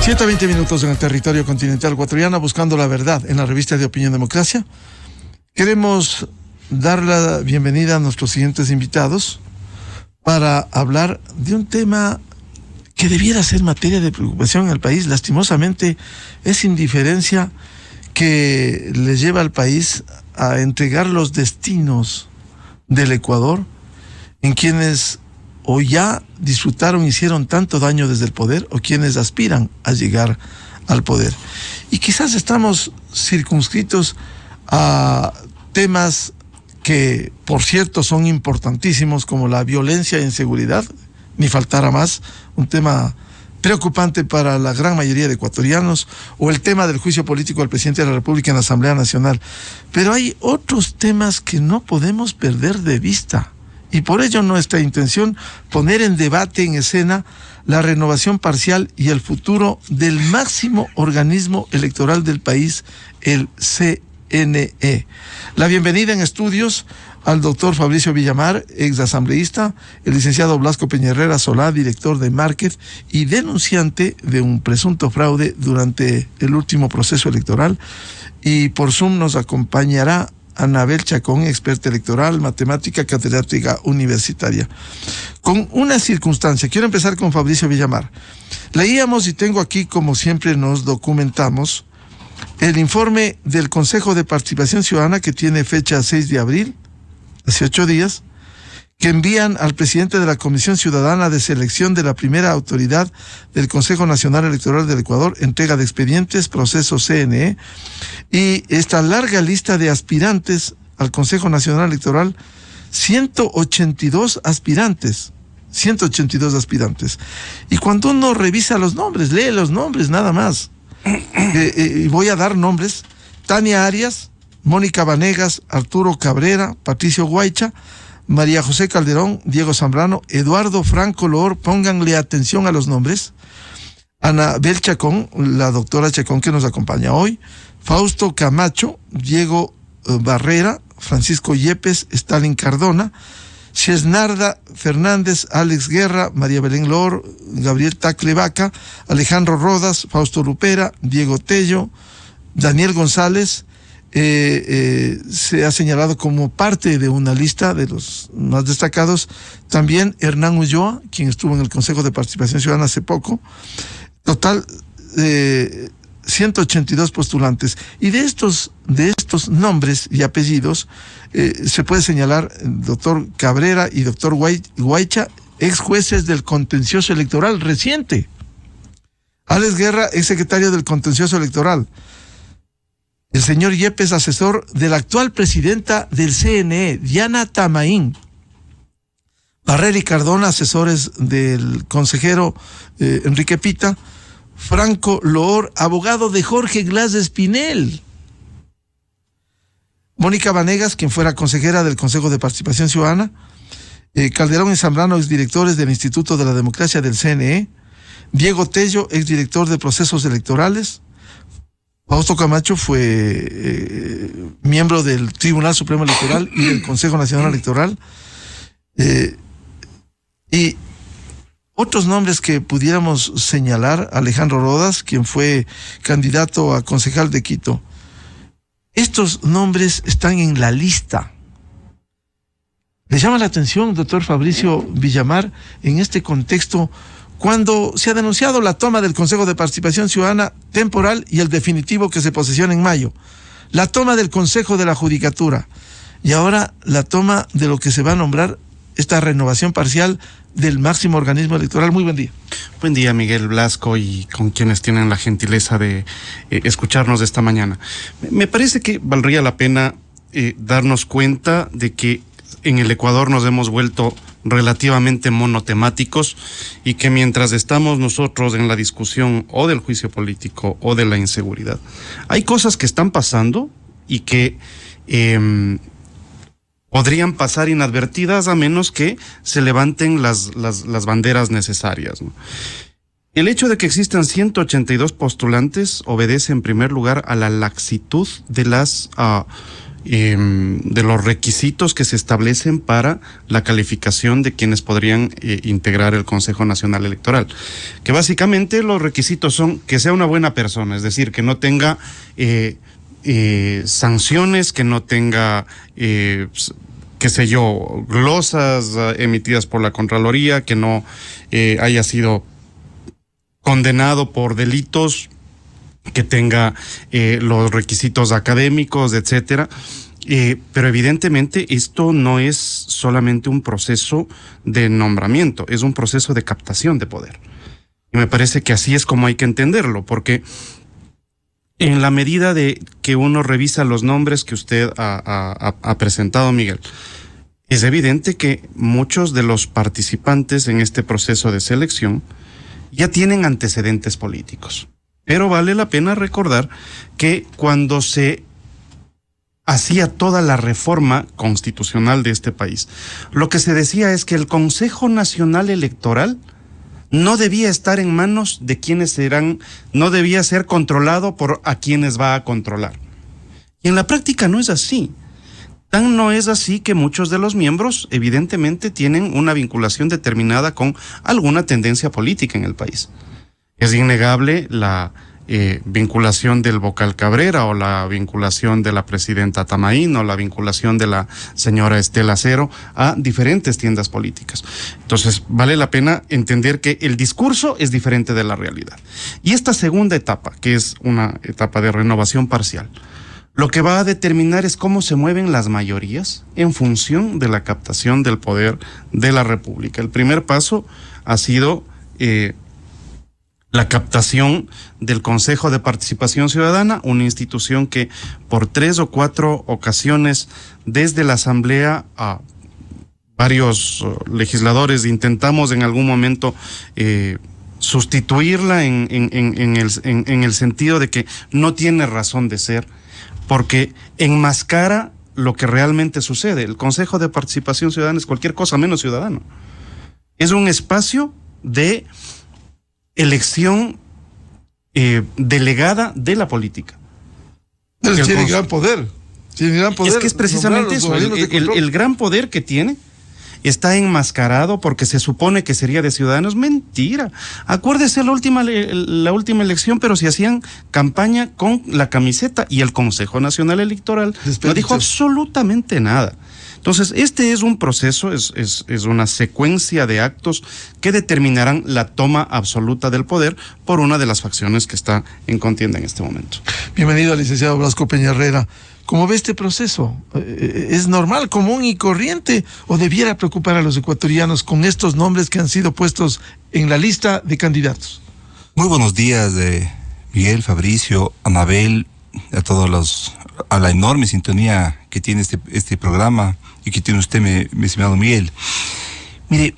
7:20 minutos en el territorio continental ecuatoriano, buscando la verdad en la revista de Opinión Democracia. Queremos dar la bienvenida a nuestros siguientes invitados para hablar de un tema que debiera ser materia de preocupación en el país. Lastimosamente, es indiferencia que le lleva al país a entregar los destinos del Ecuador en quienes o ya disfrutaron, hicieron tanto daño desde el poder, o quienes aspiran a llegar al poder. Y quizás estamos circunscritos a temas que, por cierto, son importantísimos, como la violencia e inseguridad, ni faltara más, un tema preocupante para la gran mayoría de ecuatorianos, o el tema del juicio político al presidente de la República en la Asamblea Nacional. Pero hay otros temas que no podemos perder de vista. Y por ello nuestra intención, poner en debate, en escena, la renovación parcial y el futuro del máximo organismo electoral del país, el CNE. La bienvenida en estudios al doctor Fabricio Villamar, ex asambleísta, el licenciado Blasco Peña Solá, director de Market y denunciante de un presunto fraude durante el último proceso electoral. Y por Zoom nos acompañará Anabel Chacón, experta electoral, matemática, catedrática universitaria. Con una circunstancia, quiero empezar con Fabricio Villamar. Leíamos, y tengo aquí, como siempre nos documentamos, el informe del Consejo de Participación Ciudadana, que tiene fecha 6 de abril, hace 8 días, que envían al presidente de la Comisión Ciudadana de Selección de la primera autoridad del Consejo Nacional Electoral del Ecuador, entrega de expedientes, proceso CNE, y esta larga lista de aspirantes al Consejo Nacional Electoral, 182 aspirantes. Y cuando uno revisa los nombres, lee los nombres nada más, y voy a dar nombres: Tania Arias, Mónica Vanegas, Arturo Cabrera, Patricio Guaycha, María José Calderón, Diego Zambrano, Eduardo Franco Loor, pónganle atención a los nombres, Anabel Chacón, la doctora Chacón que nos acompaña hoy, Fausto Camacho, Diego Barrera, Francisco Yepes, Stalin Cardona, Cesnarda Fernández, Alex Guerra, María Belén Loor, Gabriel Tacle Vaca, Alejandro Rodas, Fausto Lupera, Diego Tello, Daniel González. Se ha señalado como parte de una lista de los más destacados también Hernán Ulloa, quien estuvo en el Consejo de Participación Ciudadana hace poco. Total, 182 postulantes. Y de estos nombres y apellidos se puede señalar doctor Cabrera y doctor Guaycha, ex jueces del contencioso electoral reciente. Alex Guerra, ex secretario del contencioso electoral. El señor Yepes, asesor de la actual presidenta del CNE, Diana Tamaín. Barrera y Cardona, asesores del consejero Enrique Pita. Franco Loor, abogado de Jorge Glass Espinel. Mónica Vanegas, quien fuera consejera del Consejo de Participación Ciudadana. Calderón y Zambrano, exdirectores del Instituto de la Democracia del CNE. Diego Tello, exdirector de Procesos Electorales. Fausto Camacho fue miembro del Tribunal Supremo Electoral y del Consejo Nacional Electoral. Y otros nombres que pudiéramos señalar: Alejandro Rodas, quien fue candidato a concejal de Quito. Estos nombres están en la lista. ¿Le llama la atención, doctor Fabricio Villamar, en este contexto, cuando se ha denunciado la toma del Consejo de Participación Ciudadana temporal y el definitivo que se posesiona en mayo, la toma del Consejo de la Judicatura y ahora la toma de lo que se va a nombrar esta renovación parcial del máximo organismo electoral? Muy buen día. Buen día, Miguel, Blasco, y con quienes tienen la gentileza de escucharnos esta mañana. Me parece que valdría la pena darnos cuenta de que en el Ecuador nos hemos vuelto relativamente monotemáticos y que mientras estamos nosotros en la discusión o del juicio político o de la inseguridad, hay cosas que están pasando y que podrían pasar inadvertidas a menos que se levanten las banderas necesarias, ¿no? El hecho de que existan 182 postulantes obedece en primer lugar a la laxitud de las de los requisitos que se establecen para la calificación de quienes podrían integrar el Consejo Nacional Electoral. Que básicamente los requisitos son que sea una buena persona, es decir, que no tenga sanciones, que no tenga, qué sé yo, glosas emitidas por la Contraloría, que no haya sido condenado por delitos, que tenga los requisitos académicos, etcétera. Pero evidentemente esto no es solamente un proceso de nombramiento, es un proceso de captación de poder. Y me parece que así es como hay que entenderlo, porque en la medida de que uno revisa los nombres que usted ha presentado, Miguel, es evidente que muchos de los participantes en este proceso de selección ya tienen antecedentes políticos. Pero vale la pena recordar que cuando se hacía toda la reforma constitucional de este país, lo que se decía es que el Consejo Nacional Electoral no debía estar en manos de quienes eran, no debía ser controlado por a quienes va a controlar. Y en la práctica no es así. Tan no es así que muchos de los miembros evidentemente tienen una vinculación determinada con alguna tendencia política en el país. Es innegable la vinculación del vocal Cabrera, o la vinculación de la presidenta Tamaín, o la vinculación de la señora Estela Cero a diferentes tiendas políticas. Entonces, vale la pena entender que el discurso es diferente de la realidad. Y esta segunda etapa, que es una etapa de renovación parcial, lo que va a determinar es cómo se mueven las mayorías en función de la captación del poder de la República. El primer paso ha sido la captación del Consejo de Participación Ciudadana, una institución que por 3 o 4 ocasiones desde la Asamblea a varios legisladores intentamos en algún momento sustituirla en el sentido de que no tiene razón de ser, porque enmascara lo que realmente sucede. El Consejo de Participación Ciudadana es cualquier cosa menos ciudadano. Es un espacio de elección delegada de la política. Pero tiene gran poder. Tiene gran poder. Es que es precisamente eso. El gran poder que tiene está enmascarado porque se supone que sería de ciudadanos. Mentira. Acuérdese la última elección, pero si hacían campaña con la camiseta, y el Consejo Nacional Electoral no dijo absolutamente nada. Entonces, este es un proceso, es una secuencia de actos que determinarán la toma absoluta del poder por una de las facciones que está en contienda en este momento. Bienvenido al licenciado Blasco Peña Herrera. ¿Cómo ve este proceso? ¿Es normal, común y corriente, o debiera preocupar a los ecuatorianos con estos nombres que han sido puestos en la lista de candidatos? Muy buenos días, Miguel, Fabricio, Anabel, a la enorme sintonía que tiene este programa y que tiene usted, mi estimado Miguel. Mire,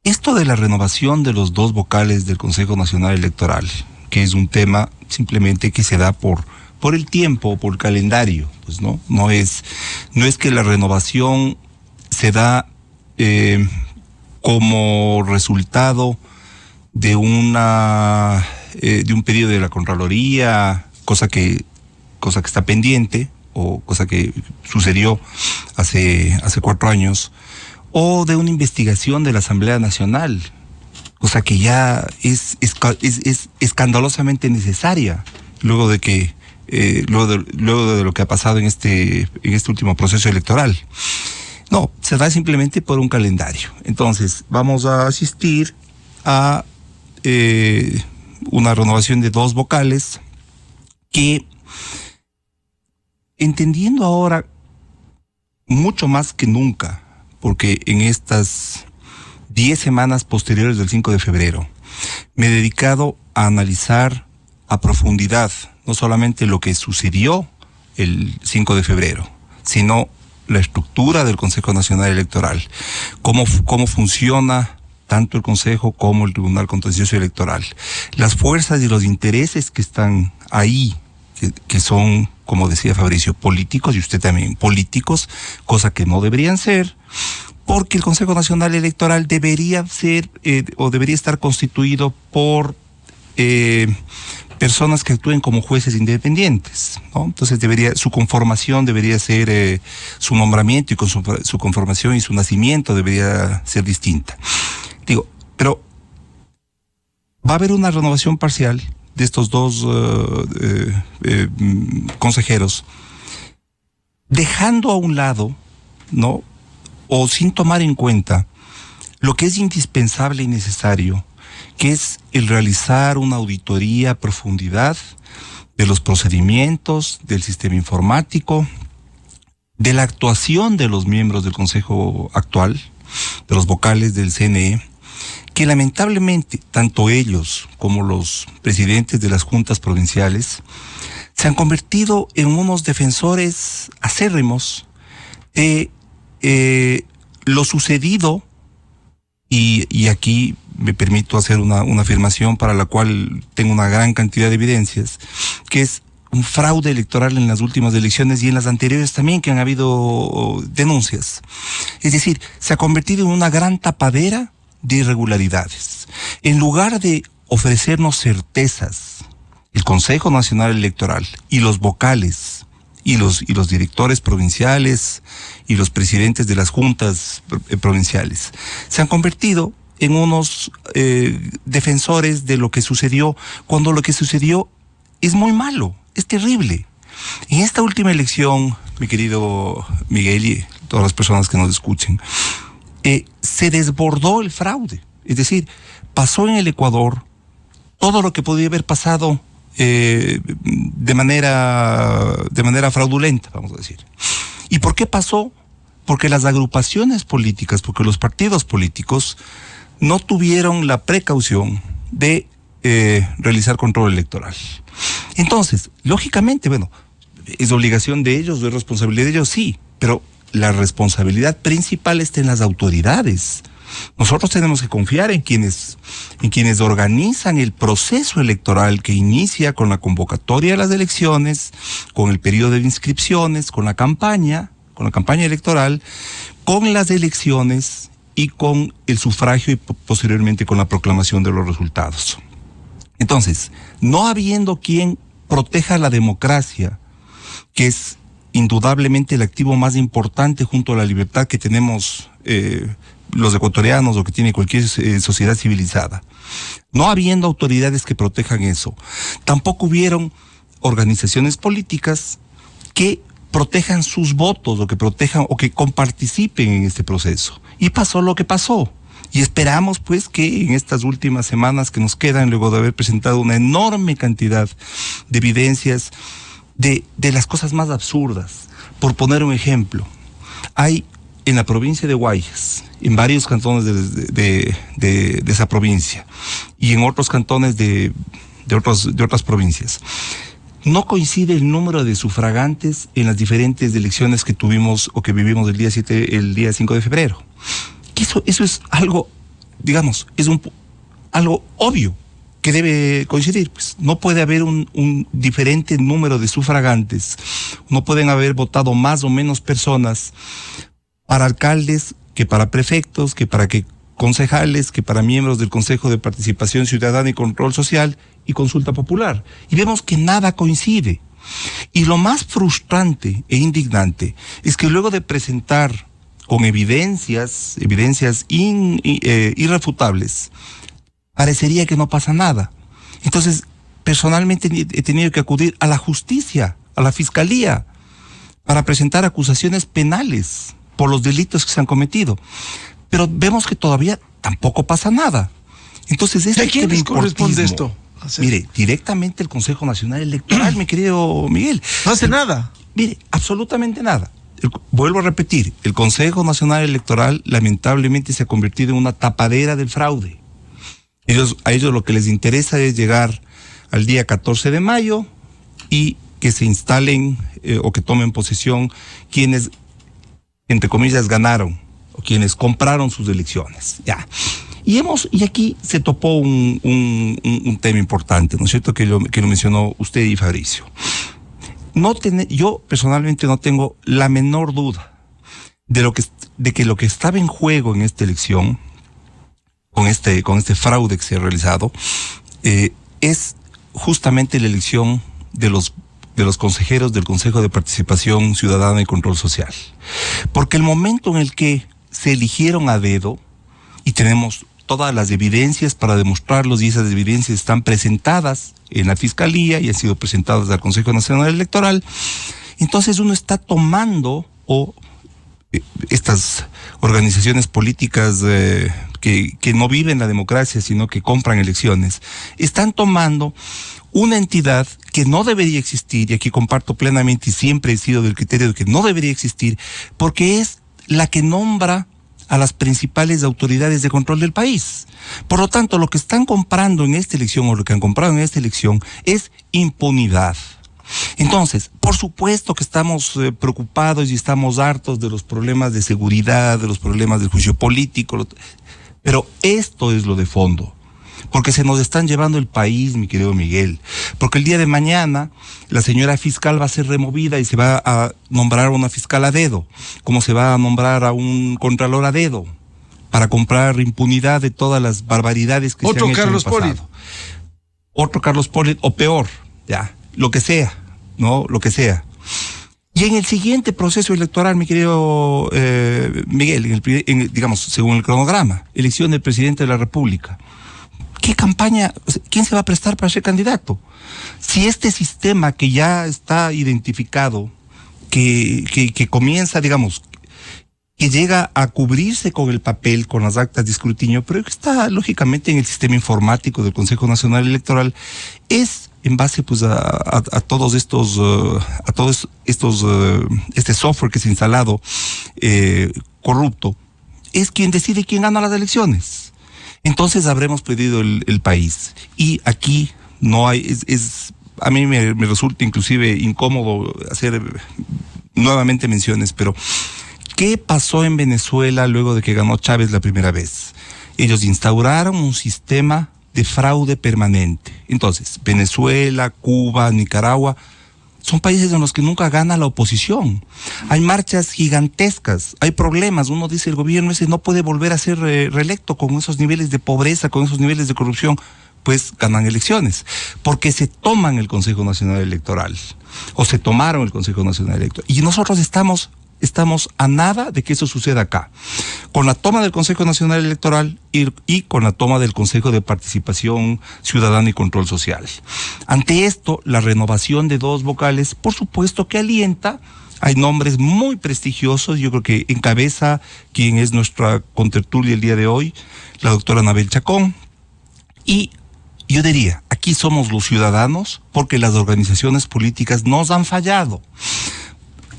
esto de la renovación de los 2 vocales del Consejo Nacional Electoral, que es un tema simplemente que se da por el tiempo, por el calendario, pues no es que la renovación se da como resultado de un pedido de la Contraloría, cosa que está pendiente, o cosa que sucedió hace 4 años, o de una investigación de la Asamblea Nacional, cosa que ya es escandalosamente necesaria luego de lo que ha pasado en este último proceso electoral. No, se da simplemente por un calendario. Entonces, vamos a asistir a una renovación de 2 vocales que, entendiendo ahora mucho más que nunca, porque en estas 10 semanas posteriores del 5 de febrero me he dedicado a analizar a profundidad no solamente lo que sucedió el 5 de febrero, sino la estructura del Consejo Nacional Electoral, cómo funciona tanto el Consejo como el Tribunal Contencioso Electoral, las fuerzas y los intereses que están ahí, que son, como decía Fabricio, políticos, y usted también, políticos, cosa que no deberían ser, porque el Consejo Nacional Electoral debería ser o debería estar constituido por personas que actúen como jueces independientes, ¿no? Entonces su conformación debería ser, su nombramiento y con su conformación y su nacimiento debería ser distinta. Digo, pero va a haber una renovación parcial de estos dos consejeros, dejando a un lado, ¿no? O sin tomar en cuenta lo que es indispensable y necesario, que es el realizar una auditoría a profundidad de los procedimientos, del sistema informático, de la actuación de los miembros del Consejo actual, de los vocales del CNE, que lamentablemente tanto ellos como los presidentes de las juntas provinciales se han convertido en unos defensores acérrimos de lo sucedido, y aquí me permito hacer una afirmación para la cual tengo una gran cantidad de evidencias, que es un fraude electoral en las últimas elecciones y en las anteriores también, que han habido denuncias. Es decir, se ha convertido en una gran tapadera de irregularidades. En lugar de ofrecernos certezas, el Consejo Nacional Electoral y los vocales y los directores provinciales y los presidentes de las juntas provinciales se han convertido en unos defensores de lo que sucedió, cuando lo que sucedió es muy malo, es terrible. En esta última elección, mi querido Miguel y todas las personas que nos escuchen, se desbordó el fraude. Es decir, pasó en el Ecuador todo lo que podía haber pasado de manera fraudulenta, vamos a decir. ¿Y por qué pasó? Porque las agrupaciones políticas, porque los partidos políticos no tuvieron la precaución de realizar control electoral. Entonces, lógicamente, bueno, ¿es obligación de ellos, es responsabilidad de ellos? Sí, pero la responsabilidad principal está en las autoridades. Nosotros tenemos que confiar en quienes organizan el proceso electoral, que inicia con la convocatoria de las elecciones, con el periodo de inscripciones, con la campaña electoral, con las elecciones y con el sufragio y posteriormente con la proclamación de los resultados. Entonces, no habiendo quien proteja la democracia, que es indudablemente el activo más importante junto a la libertad que tenemos los ecuatorianos o que tiene cualquier sociedad civilizada, no habiendo autoridades que protejan eso, tampoco hubieron organizaciones políticas que protejan sus votos o que protejan o que comparticipen en este proceso. Y pasó lo que pasó. Y esperamos pues que en estas últimas semanas que nos quedan, luego de haber presentado una enorme cantidad de evidencias de las cosas más absurdas. Por poner un ejemplo, hay en la provincia de Guayas, en varios cantones de esa provincia y en otros cantones de otras provincias, no coincide el número de sufragantes en las diferentes elecciones que tuvimos o que vivimos el día 5 de febrero. Eso es algo, digamos, algo obvio que debe coincidir. Pues no puede haber un diferente número de sufragantes, no pueden haber votado más o menos personas para alcaldes que para prefectos, que para concejales, que para miembros del Consejo de Participación Ciudadana y Control Social y Consulta Popular. Y vemos que nada coincide. Y lo más frustrante e indignante es que luego de presentar con evidencias irrefutables, parecería que no pasa nada. Entonces, personalmente he tenido que acudir a la justicia, a la fiscalía, para presentar acusaciones penales por los delitos que se han cometido. Pero vemos que todavía tampoco pasa nada. Entonces, ¿a quién les corresponde esto? Mire, directamente el Consejo Nacional Electoral, mi querido Miguel. No hace nada. Mire, absolutamente nada. Vuelvo a repetir, el Consejo Nacional Electoral lamentablemente se ha convertido en una tapadera del fraude. A ellos lo que les interesa es llegar al día 14 de mayo y que se instalen o que tomen posesión quienes, entre comillas, ganaron o quienes compraron sus elecciones. Ya. Y aquí se topó un tema importante, ¿no es cierto?, que lo mencionó usted y Fabricio. Yo personalmente no tengo la menor duda de que lo que estaba en juego en esta elección, con este fraude que se ha realizado, es justamente la elección de los consejeros del Consejo de Participación Ciudadana y Control Social. Porque el momento en el que se eligieron a dedo, y tenemos todas las evidencias para demostrarlos, y esas evidencias están presentadas en la Fiscalía y han sido presentadas al Consejo Nacional Electoral, entonces uno está tomando, estas organizaciones políticas que no viven la democracia, sino que compran elecciones, están tomando una entidad que no debería existir, y aquí comparto plenamente y siempre he sido del criterio de que no debería existir, porque es la que nombra a las principales autoridades de control del país. Por lo tanto, lo que están comprando en esta elección, o lo que han comprado en esta elección, es impunidad. Entonces, por supuesto que estamos preocupados y estamos hartos de los problemas de seguridad, de los problemas del juicio político, pero esto es lo de fondo. Porque se nos están llevando el país, mi querido Miguel. Porque el día de mañana la señora fiscal va a ser removida y se va a nombrar a una fiscal a dedo, como se va a nombrar a un contralor a dedo, para comprar impunidad de todas las barbaridades que se han hecho Carlos en el pasado. Otro Carlos Pollitt, o peor, ya, lo que sea, ¿no? Lo que sea. Y en el siguiente proceso electoral, mi querido Miguel, digamos, según el cronograma, elección del presidente de la República. ¿Qué campaña? ¿Quién se va a prestar para ser candidato? Si este sistema que ya está identificado, que comienza, digamos, que llega a cubrirse con el papel, con las actas de escrutinio, pero que está lógicamente en el sistema informático del Consejo Nacional Electoral, es en base pues a todos estos, este software que se ha instalado corrupto, es quien decide quién gana las elecciones. Entonces habremos perdido el país. Y aquí no hay, a mí me resulta inclusive incómodo hacer nuevamente menciones, pero ¿qué pasó en Venezuela luego de que ganó Chávez la primera vez? Ellos instauraron un sistema de fraude permanente. Entonces, Venezuela, Cuba, Nicaragua, son países en los que nunca gana la oposición. Hay marchas gigantescas, hay problemas. Uno dice, el gobierno ese no puede volver a ser reelecto con esos niveles de pobreza, con esos niveles de corrupción. Pues ganan elecciones, porque se toman el Consejo Nacional Electoral, o se tomaron el Consejo Nacional Electoral. Y nosotros estamos a nada de que eso suceda acá. Con la toma del Consejo Nacional Electoral y con la toma del Consejo de Participación Ciudadana y Control Social. Ante esto, la renovación de 2 vocales, por supuesto que alienta. Hay nombres muy prestigiosos. Yo creo que encabeza quien es nuestra contertulia el día de hoy, la doctora Anabel Chacón. Y yo diría, aquí somos los ciudadanos, porque las organizaciones políticas nos han fallado.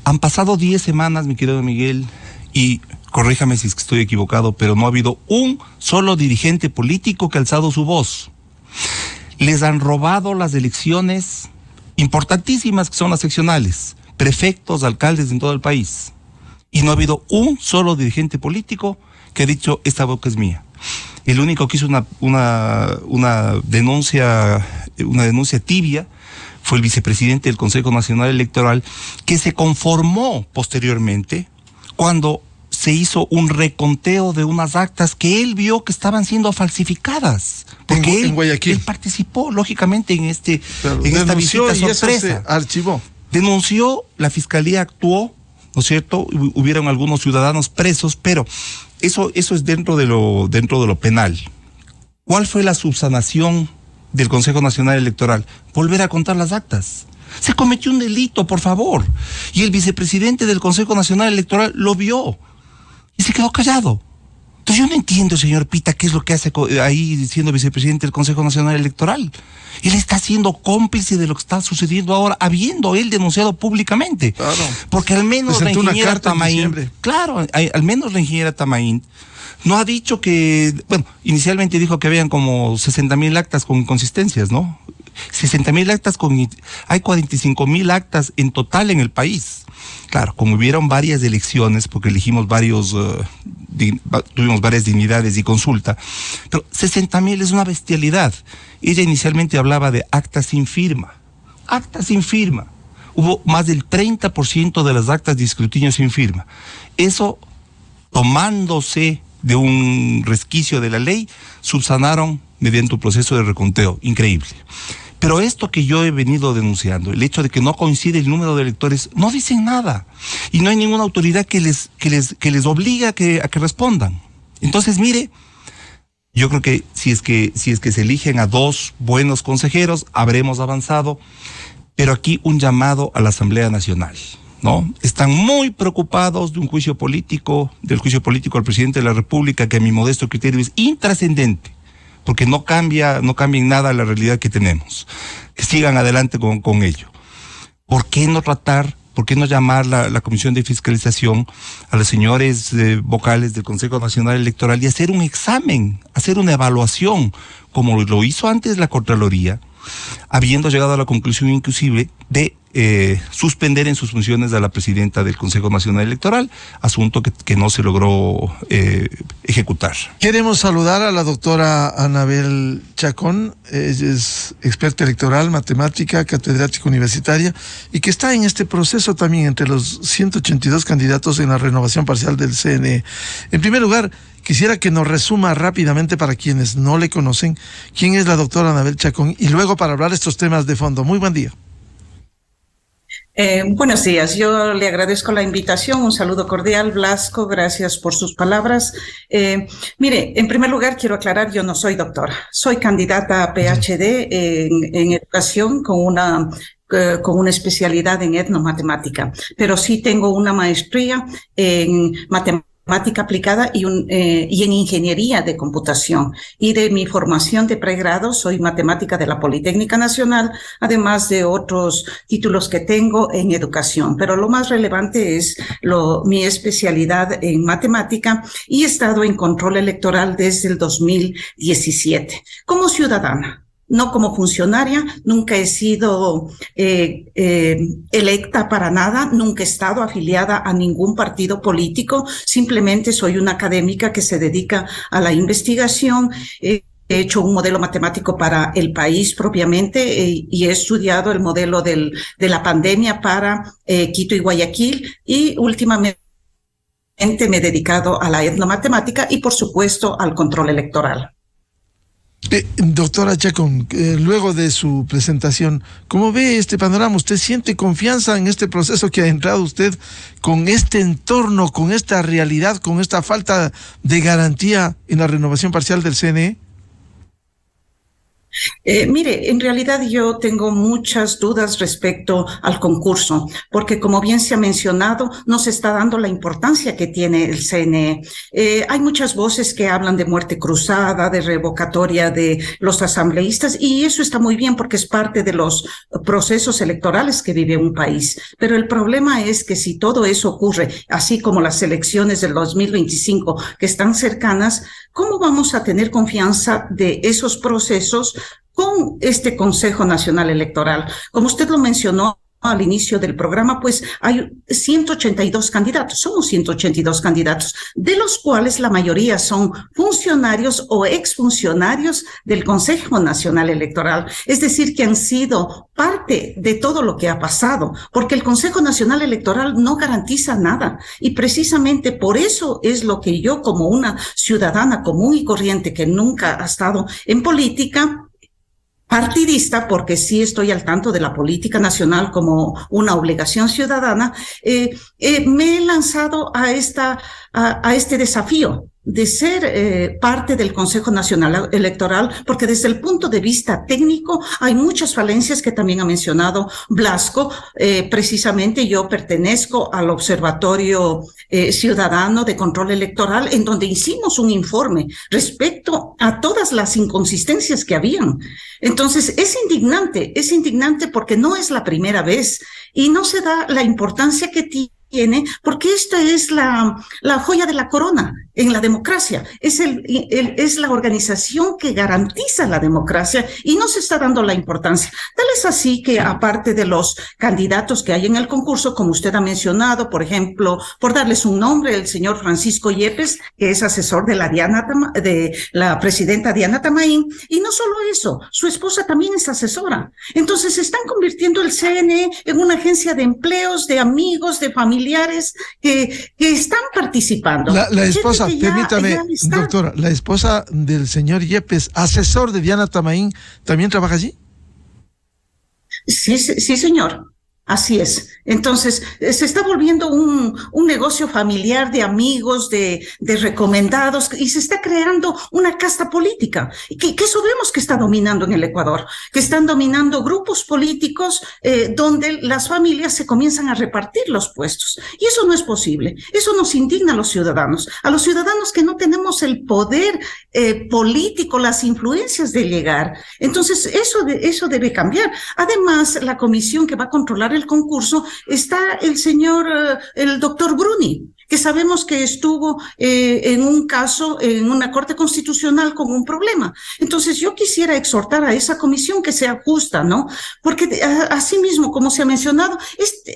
Han pasado 10 semanas, mi querido Miguel, y corríjame si es que estoy equivocado, pero no ha habido un solo dirigente político que ha alzado su voz. Les han robado las elecciones importantísimas, que son las seccionales, prefectos, alcaldes en todo el país. Y no ha habido un solo dirigente político que ha dicho, esta boca es mía. El único que hizo una denuncia tibia fue el vicepresidente del Consejo Nacional Electoral, que se conformó posteriormente cuando se hizo un reconteo de unas actas que él vio que estaban siendo falsificadas. Porque él participó, lógicamente, en esta visita sorpresa. Y eso se archivó. Denunció, la Fiscalía actuó, ¿no es cierto? Hubieron algunos ciudadanos presos, pero eso es dentro de lo penal. ¿Cuál fue la subsanación del Consejo Nacional Electoral? Volver a contar las actas. Se cometió un delito, por favor. Y el vicepresidente del Consejo Nacional Electoral lo vio y se quedó callado. Entonces yo no entiendo, señor Pita, qué es lo que hace ahí siendo vicepresidente del Consejo Nacional Electoral. Él está siendo cómplice de lo que está sucediendo ahora, habiendo él denunciado públicamente. Claro. Porque al menos la ingeniera Tamaín, al menos la ingeniera Tamaín no ha dicho que, bueno, inicialmente dijo que habían como 60,000 actas con inconsistencias, ¿no? 60,000 actas hay 45,000 actas en total en el país. Claro, como hubieron varias elecciones, porque elegimos tuvimos varias dignidades y consulta, pero 60,000 es una bestialidad. Ella inicialmente hablaba de actas sin firma. Actas sin firma. Hubo más del 30% de las actas de escrutinio sin firma. Eso, tomándose de un resquicio de la ley, subsanaron mediante un proceso de reconteo. Increíble. Pero esto que yo he venido denunciando, el hecho de que no coincide el número de electores, no dicen nada. Y no hay ninguna autoridad que les obligue a que respondan. Entonces, mire, yo creo que si es que se eligen a 2 buenos consejeros, habremos avanzado. Pero aquí un llamado a la Asamblea Nacional, ¿no? Están muy preocupados del juicio político al presidente de la República, que a mi modesto criterio es intrascendente, porque no cambia en nada la realidad que tenemos. Que sigan adelante con ello. ¿Por qué no llamar la Comisión de Fiscalización a los señores vocales del Consejo Nacional Electoral y hacer un examen, hacer una evaluación, como lo hizo antes la Contraloría, habiendo llegado a la conclusión inclusive de suspender en sus funciones a la presidenta del Consejo Nacional Electoral, asunto que no se logró ejecutar. Queremos saludar a la doctora Anabel Chacón. Ella es experta electoral, matemática, catedrática universitaria, y que está en este proceso también entre los 182 candidatos en la renovación parcial del CNE. En primer lugar, quisiera que nos resuma rápidamente, para quienes no le conocen, quién es la doctora Anabel Chacón, y luego para hablar estos temas de fondo. Muy buen día. Buenos días, yo le agradezco la invitación, un saludo cordial, Blasco, gracias por sus palabras. Mire, en primer lugar quiero aclarar, yo no soy doctora, soy candidata a PhD en educación con una especialidad en etnomatemática, pero sí tengo una maestría en matemática aplicada y en ingeniería de computación. Y de mi formación de pregrado soy matemática de la Politécnica Nacional, además de otros títulos que tengo en educación. Pero lo más relevante es mi especialidad en matemática, y he estado en control electoral desde el 2017 como ciudadana. No como funcionaria, nunca he sido electa para nada, nunca he estado afiliada a ningún partido político, simplemente soy una académica que se dedica a la investigación. He hecho un modelo matemático para el país propiamente y he estudiado el modelo de la pandemia para Quito y Guayaquil, y últimamente me he dedicado a la etnomatemática y, por supuesto, al control electoral. Doctora Chacón, luego de su presentación, ¿cómo ve este panorama? ¿Usted siente confianza en este proceso que ha entrado usted, con este entorno, con esta realidad, con esta falta de garantía en la renovación parcial del CNE? Mire, en realidad yo tengo muchas dudas respecto al concurso, porque como bien se ha mencionado, no se está dando la importancia que tiene el CNE. Hay muchas voces que hablan de muerte cruzada, de revocatoria de los asambleístas, y eso está muy bien porque es parte de los procesos electorales que vive un país. Pero el problema es que si todo eso ocurre, así como las elecciones del 2025 que están cercanas, ¿cómo vamos a tener confianza de esos procesos con este Consejo Nacional Electoral? Como usted lo mencionó al inicio del programa, pues hay 182 candidatos, somos 182 candidatos, de los cuales la mayoría son funcionarios o exfuncionarios del Consejo Nacional Electoral, es decir, que han sido parte de todo lo que ha pasado, porque el Consejo Nacional Electoral no garantiza nada, y precisamente por eso es lo que yo, como una ciudadana común y corriente que nunca ha estado en política partidista, porque sí estoy al tanto de la política nacional como una obligación ciudadana, me he lanzado a este desafío de ser parte del Consejo Nacional Electoral, porque desde el punto de vista técnico hay muchas falencias que también ha mencionado Blasco. Precisamente yo pertenezco al Observatorio Ciudadano de Control Electoral, en donde hicimos un informe respecto a todas las inconsistencias que habían. Entonces es indignante porque no es la primera vez y no se da la importancia que tiene, porque esta es la joya de la corona en la democracia, es la organización que garantiza la democracia y no se está dando la importancia. Tal es así que, aparte de los candidatos que hay en el concurso, como usted ha mencionado, por ejemplo, por darles un nombre, el señor Francisco Yepes, que es asesor de la presidenta Diana Tamaín, y no solo eso, su esposa también es asesora. Entonces se están convirtiendo el CNE en una agencia de empleos, de amigos, de familiares que están participando. La esposa, permítame, doctora, la esposa del señor Yepes, asesor de Diana Tamaín, ¿también trabaja allí? Sí, sí, sí, señor. Así es. Entonces, se está volviendo un negocio familiar de amigos, de recomendados, y se está creando una casta política, que eso vemos que está dominando en el Ecuador, que están dominando grupos políticos donde las familias se comienzan a repartir los puestos. Y eso no es posible. Eso nos indigna a los ciudadanos que no tenemos el poder político, las influencias de llegar. Entonces, eso debe cambiar. Además, la comisión que va a controlar el concurso está el doctor Bruni, que sabemos que estuvo en un caso en una corte constitucional con un problema. Entonces yo quisiera exhortar a esa comisión que sea justa, ¿no? Porque asimismo, como se ha mencionado,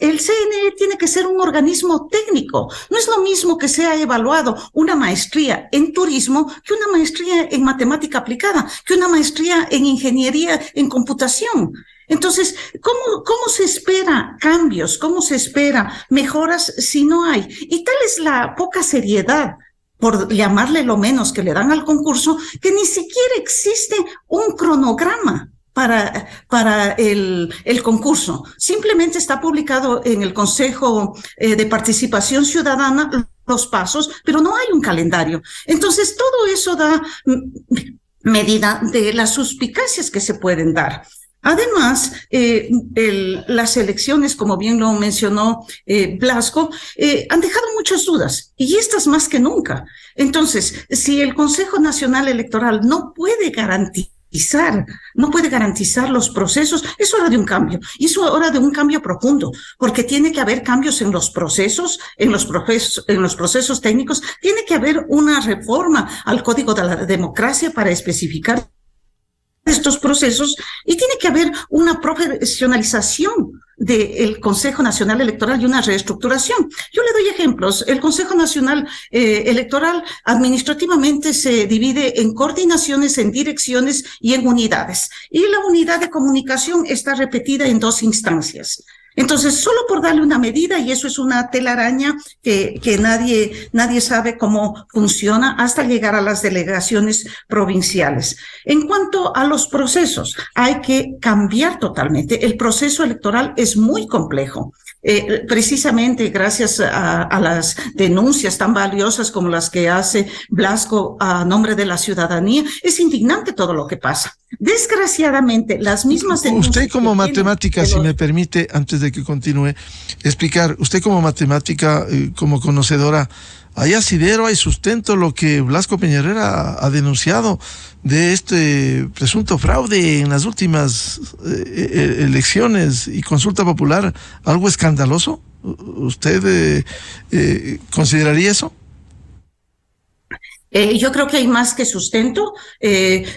el CNE tiene que ser un organismo técnico. No es lo mismo que sea evaluado una maestría en turismo que una maestría en matemática aplicada, que una maestría en ingeniería en computación. Entonces, ¿cómo se espera cambios? ¿Cómo se espera mejoras si no hay? Y tal es la poca seriedad, por llamarle lo menos, que le dan al concurso, que ni siquiera existe un cronograma para el concurso. Simplemente está publicado en el Consejo de Participación Ciudadana los pasos, pero no hay un calendario. Entonces, todo eso da medida de las suspicacias que se pueden dar. Además, las elecciones, como bien lo mencionó Blasco, han dejado muchas dudas, y estas más que nunca. Entonces, si el Consejo Nacional Electoral no puede garantizar los procesos, es hora de un cambio, y es hora de un cambio profundo, porque tiene que haber cambios en los procesos, en los procesos técnicos, tiene que haber una reforma al Código de la Democracia para especificar estos procesos, y tiene que haber una profesionalización del Consejo Nacional Electoral y una reestructuración. Yo le doy ejemplos. El Consejo Nacional Electoral administrativamente se divide en coordinaciones, en direcciones y en unidades. Y la unidad de comunicación está repetida en 2 instancias. Entonces, solo por darle una medida, y eso es una telaraña que nadie sabe cómo funciona hasta llegar a las delegaciones provinciales. En cuanto a los procesos, hay que cambiar totalmente. El proceso electoral es muy complejo. Precisamente gracias a las denuncias tan valiosas como las que hace Blasco a nombre de la ciudadanía, es indignante todo lo que pasa. Desgraciadamente, las mismas denuncias... Usted como matemática, si me permite, antes de que continúe, explicar, usted como matemática, como conocedora, ¿hay asidero, hay sustento lo que Blasco Peñarera ha denunciado de este presunto fraude en las últimas elecciones y consulta popular? ¿Algo escandaloso? ¿Usted consideraría eso? Yo creo que hay más que sustento.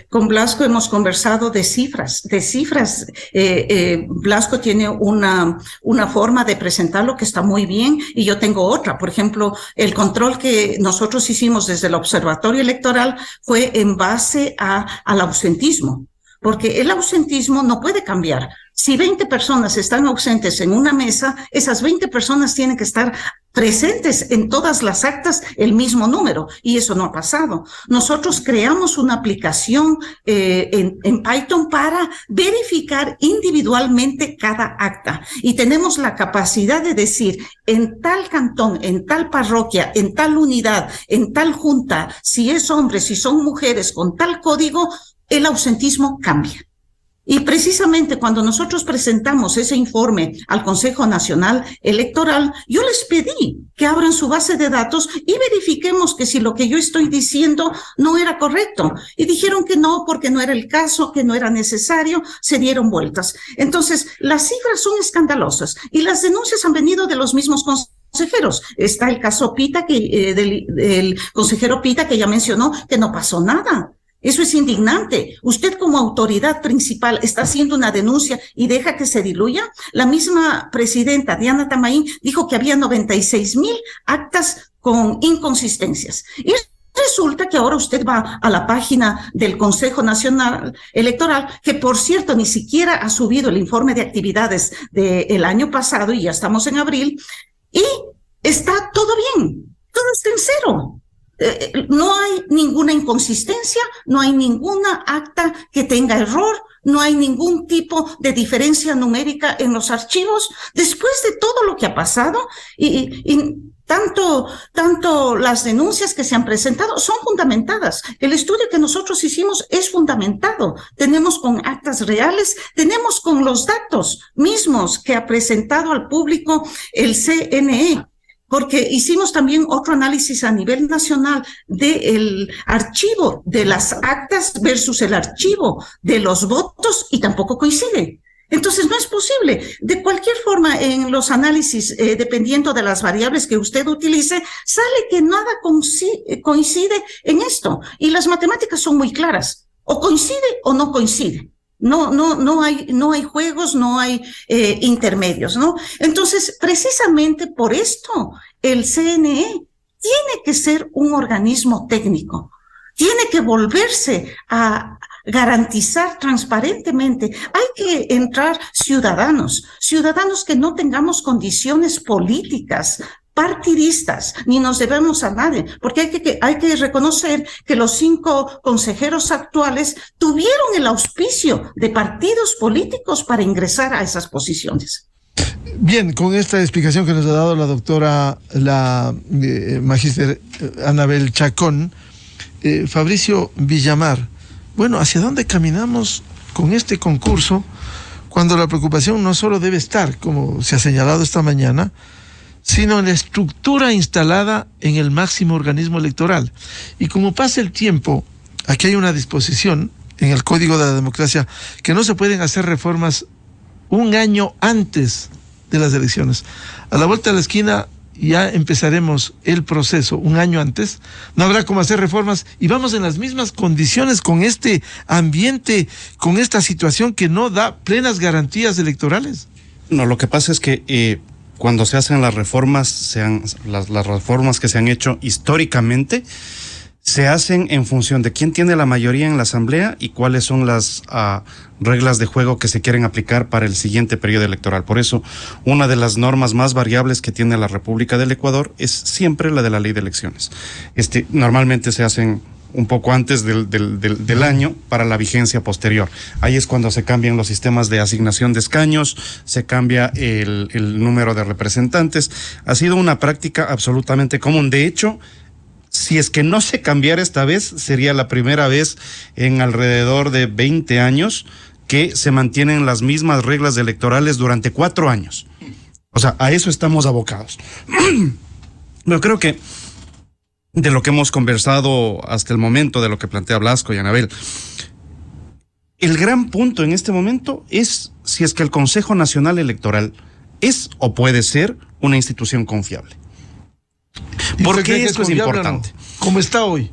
Con Blasco hemos conversado de cifras. Blasco tiene una forma de presentarlo que está muy bien, y yo tengo otra. Por ejemplo, el control que nosotros hicimos desde el Observatorio Electoral fue en base al ausentismo, porque el ausentismo no puede cambiar. Si 20 personas están ausentes en una mesa, esas 20 personas tienen que estar presentes en todas las actas el mismo número, y eso no ha pasado. Nosotros creamos una aplicación en Python para verificar individualmente cada acta, y tenemos la capacidad de decir en tal cantón, en tal parroquia, en tal unidad, en tal junta, si es hombre, si son mujeres, con tal código, el ausentismo cambia. Y precisamente cuando nosotros presentamos ese informe al Consejo Nacional Electoral, yo les pedí que abran su base de datos y verifiquemos que si lo que yo estoy diciendo no era correcto. Y dijeron que no, porque no era el caso, que no era necesario, se dieron vueltas. Entonces, las cifras son escandalosas, y las denuncias han venido de los mismos consejeros. Está el caso Pita, del consejero Pita, que ya mencionó que no pasó nada. Eso es indignante. Usted como autoridad principal está haciendo una denuncia y deja que se diluya. La misma presidenta Diana Tamaín dijo que había 96,000 actas con inconsistencias. Y resulta que ahora usted va a la página del Consejo Nacional Electoral, que por cierto ni siquiera ha subido el informe de actividades del año pasado, y ya estamos en abril, y está todo bien, todo está en cero. No hay ninguna inconsistencia, no hay ninguna acta que tenga error, no hay ningún tipo de diferencia numérica en los archivos después de todo lo que ha pasado y tanto las denuncias que se han presentado son fundamentadas. El estudio que nosotros hicimos es fundamentado. Tenemos con actas reales, tenemos con los datos mismos que ha presentado al público el CNE. Porque hicimos también otro análisis a nivel nacional del archivo de las actas versus el archivo de los votos y tampoco coincide. Entonces no es posible. De cualquier forma, en los análisis, dependiendo de las variables que usted utilice, sale que nada coincide en esto. Y las matemáticas son muy claras. O coincide o no coincide. No hay juegos, no hay intermedios, ¿no? Entonces, precisamente por esto, el CNE tiene que ser un organismo técnico, tiene que volverse a garantizar transparentemente. Hay que entrar ciudadanos que no tengamos condiciones políticas, partidistas, ni nos debemos a nadie, porque hay que reconocer que los 5 consejeros actuales tuvieron el auspicio de partidos políticos para ingresar a esas posiciones. Bien, con esta explicación que nos ha dado la doctora, magíster Anabel Chacón, Fabricio Villamar, bueno, ¿hacia dónde caminamos con este concurso cuando la preocupación no solo debe estar, como se ha señalado esta mañana, sino en la estructura instalada en el máximo organismo electoral? Y como pasa el tiempo, aquí hay una disposición en el Código de la Democracia que no se pueden hacer reformas un año antes de las elecciones. A la vuelta de la esquina ya empezaremos el proceso un año antes, no habrá cómo hacer reformas y vamos en las mismas condiciones con este ambiente, con esta situación que no da plenas garantías electorales. No, lo que pasa es que cuando se hacen las reformas, las reformas que se han hecho históricamente, se hacen en función de quién tiene la mayoría en la Asamblea y cuáles son las reglas de juego que se quieren aplicar para el siguiente periodo electoral. Por eso, una de las normas más variables que tiene la República del Ecuador es siempre la de la ley de elecciones. Normalmente se hacen un poco antes del año para la vigencia posterior. Ahí es cuando se cambian los sistemas de asignación de escaños, se cambia el número de representantes. Ha sido una práctica absolutamente común. De hecho, si es que no se cambiara esta vez, sería la primera vez en alrededor de 20 años que se mantienen las mismas reglas electorales durante 4 años. O sea, a eso estamos abocados. Pero creo que de lo que hemos conversado hasta el momento, de lo que plantea Blasco y Anabel, el gran punto en este momento es si es que el Consejo Nacional Electoral es o puede ser una institución confiable. ¿Por qué esto es importante? No? ¿Cómo está hoy?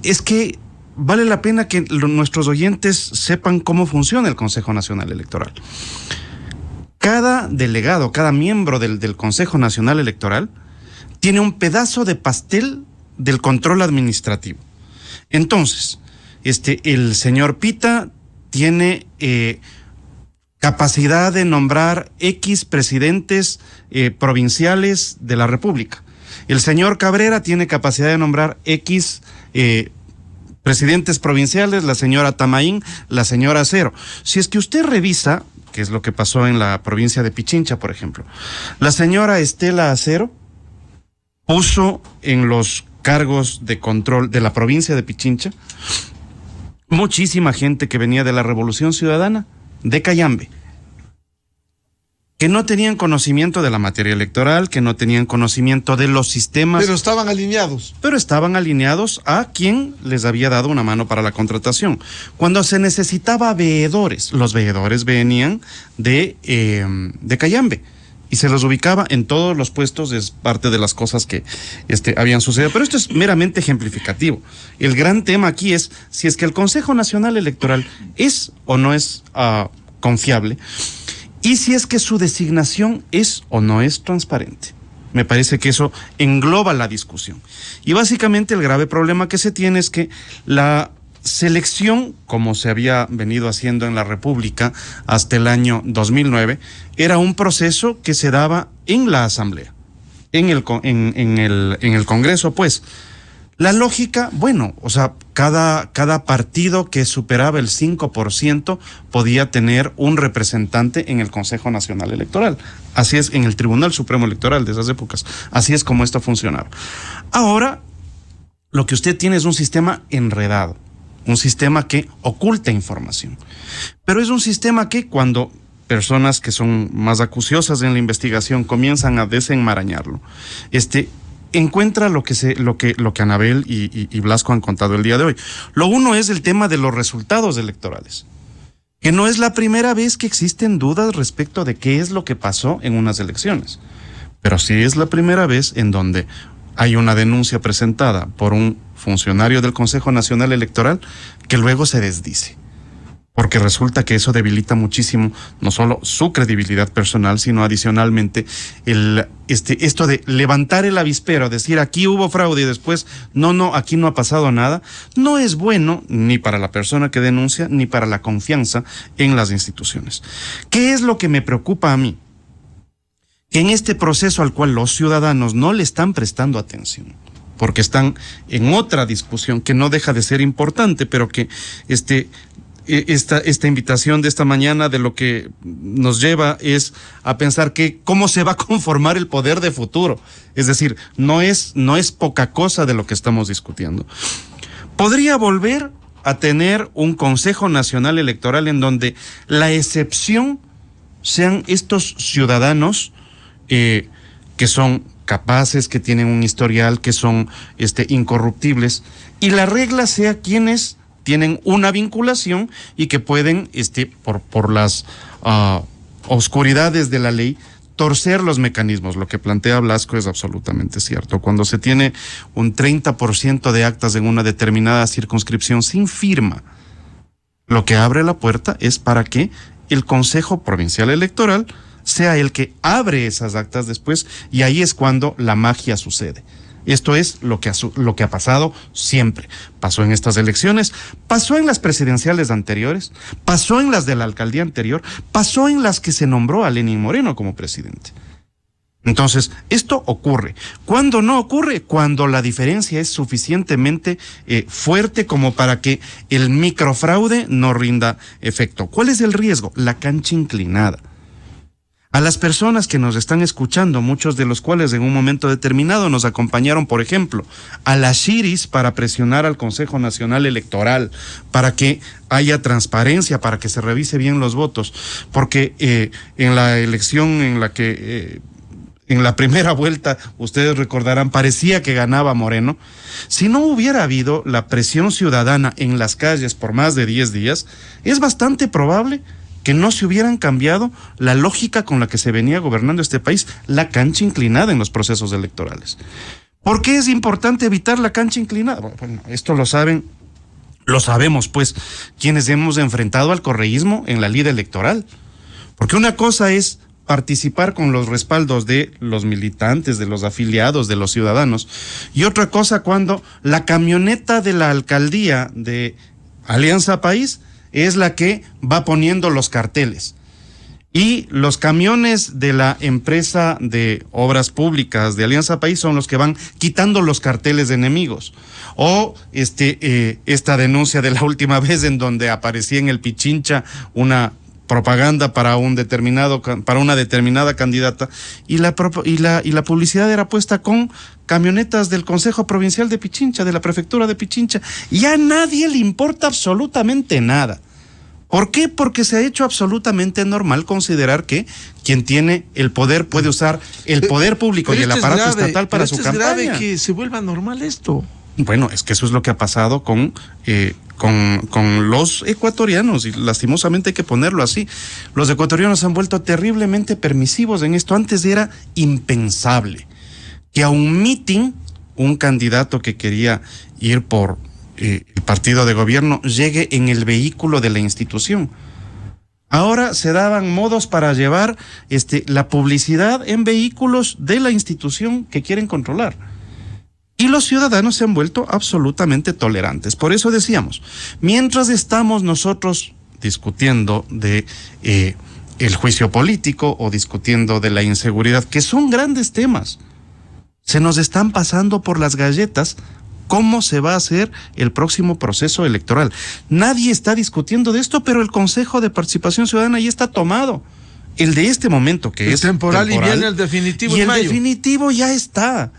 Es que vale la pena que nuestros oyentes sepan cómo funciona el Consejo Nacional Electoral. Cada delegado, cada miembro del Consejo Nacional Electoral tiene un pedazo de pastel del control administrativo. Entonces, el señor Pita tiene capacidad de nombrar X presidentes provinciales de la República. El señor Cabrera tiene capacidad de nombrar X presidentes provinciales, la señora Tamaín, la señora Acero. Si es que usted revisa, que es lo que pasó en la provincia de Pichincha, por ejemplo, la señora Estela Acero puso en los cargos de control de la provincia de Pichincha muchísima gente que venía de la Revolución Ciudadana, de Cayambe, que no tenían conocimiento de la materia electoral, que no tenían conocimiento de los sistemas. Pero estaban alineados. Pero estaban alineados a quien les había dado una mano para la contratación. Cuando se necesitaba veedores, los veedores venían de Cayambe y se los ubicaba en todos los puestos. Es parte de las cosas que habían sucedido. Pero esto es meramente ejemplificativo. El gran tema aquí es si es que el Consejo Nacional Electoral es o no es confiable, y si es que su designación es o no es transparente. Me parece que eso engloba la discusión. Y básicamente el grave problema que se tiene es que la selección, como se había venido haciendo en la República hasta el año 2009, era un proceso que se daba en la Asamblea, en el Congreso, pues. La lógica, bueno, o sea, cada partido que superaba el 5% podía tener un representante en el Consejo Nacional Electoral. Así es, en el Tribunal Supremo Electoral de esas épocas. Así es como esto funcionaba. Ahora, lo que usted tiene es un sistema enredado, un sistema que oculta información. Pero es un sistema que cuando personas que son más acuciosas en la investigación comienzan a desenmarañarlo, encuentra lo que Anabel y Blasco han contado el día de hoy. Lo uno es el tema de los resultados electorales, que no es la primera vez que existen dudas respecto de qué es lo que pasó en unas elecciones, pero sí es la primera vez en donde hay una denuncia presentada por un funcionario del Consejo Nacional Electoral que luego se desdice, porque resulta que eso debilita muchísimo no solo su credibilidad personal, sino adicionalmente esto de levantar el avispero, decir aquí hubo fraude y después no, aquí no ha pasado nada, no es bueno ni para la persona que denuncia ni para la confianza en las instituciones. ¿Qué es lo que me preocupa a mí? Que en este proceso al cual los ciudadanos no le están prestando atención, porque están en otra discusión que no deja de ser importante, pero que esta invitación de esta mañana de lo que nos lleva es a pensar que cómo se va a conformar el poder de futuro. Es decir, no es poca cosa de lo que estamos discutiendo. Podría volver a tener un Consejo Nacional Electoral en donde la excepción sean estos ciudadanos que son capaces, que tienen un historial, que son incorruptibles, y la regla sea quienes tienen una vinculación y que pueden, por las oscuridades de la ley, torcer los mecanismos. Lo que plantea Blasco es absolutamente cierto. Cuando se tiene un 30% de actas en una determinada circunscripción sin firma, lo que abre la puerta es para que el Consejo Provincial Electoral sea el que abre esas actas después, y ahí es cuando la magia sucede. Esto es lo que ha pasado siempre. Pasó en estas elecciones, pasó en las presidenciales anteriores, pasó en las de la alcaldía anterior, pasó en las que se nombró a Lenín Moreno como presidente. Entonces, esto ocurre. ¿Cuándo no ocurre? Cuando la diferencia es suficientemente fuerte como para que el microfraude no rinda efecto. ¿Cuál es el riesgo? La cancha inclinada. A las personas que nos están escuchando, muchos de los cuales en un momento determinado nos acompañaron, por ejemplo, a las Shiris para presionar al Consejo Nacional Electoral, para que haya transparencia, para que se revise bien los votos, porque en la elección en la que en la primera vuelta, ustedes recordarán, parecía que ganaba Moreno. Si no hubiera habido la presión ciudadana en las calles por más de 10 días, es bastante probable que no se hubieran cambiado la lógica con la que se venía gobernando este país, la cancha inclinada en los procesos electorales. ¿Por qué es importante evitar la cancha inclinada? Bueno, esto lo sabemos pues quienes hemos enfrentado al correísmo en la lida electoral. Porque una cosa es participar con los respaldos de los militantes, de los afiliados, de los ciudadanos, y otra cosa cuando la camioneta de la alcaldía de Alianza País es la que va poniendo los carteles, y los camiones de la empresa de obras públicas de Alianza País son los que van quitando los carteles de enemigos. O esta denuncia de la última vez en donde aparecía en el Pichincha una propaganda para una determinada candidata, y la publicidad era puesta con camionetas del Consejo Provincial de Pichincha, de la Prefectura de Pichincha, y a nadie le importa absolutamente nada. ¿Por qué? Porque se ha hecho absolutamente normal considerar que quien tiene el poder puede usar el poder público y el aparato estatal para su campaña. Es grave que se vuelva normal esto. Bueno, es que eso es lo que ha pasado con los ecuatorianos, y lastimosamente hay que ponerlo así. Los ecuatorianos se han vuelto terriblemente permisivos en esto. Antes era impensable que a un mitin un candidato que quería ir por el partido de gobierno llegue en el vehículo de la institución. Ahora se daban modos para llevar la publicidad en vehículos de la institución que quieren controlar. Y los ciudadanos se han vuelto absolutamente tolerantes. Por eso decíamos, mientras estamos nosotros discutiendo de el juicio político o discutiendo de la inseguridad, que son grandes temas, se nos están pasando por las galletas cómo se va a hacer el próximo proceso electoral. Nadie está discutiendo de esto, pero el Consejo de Participación Ciudadana ya está tomado. El de este momento, que es temporal, y viene el definitivo y en mayo. El definitivo ya está.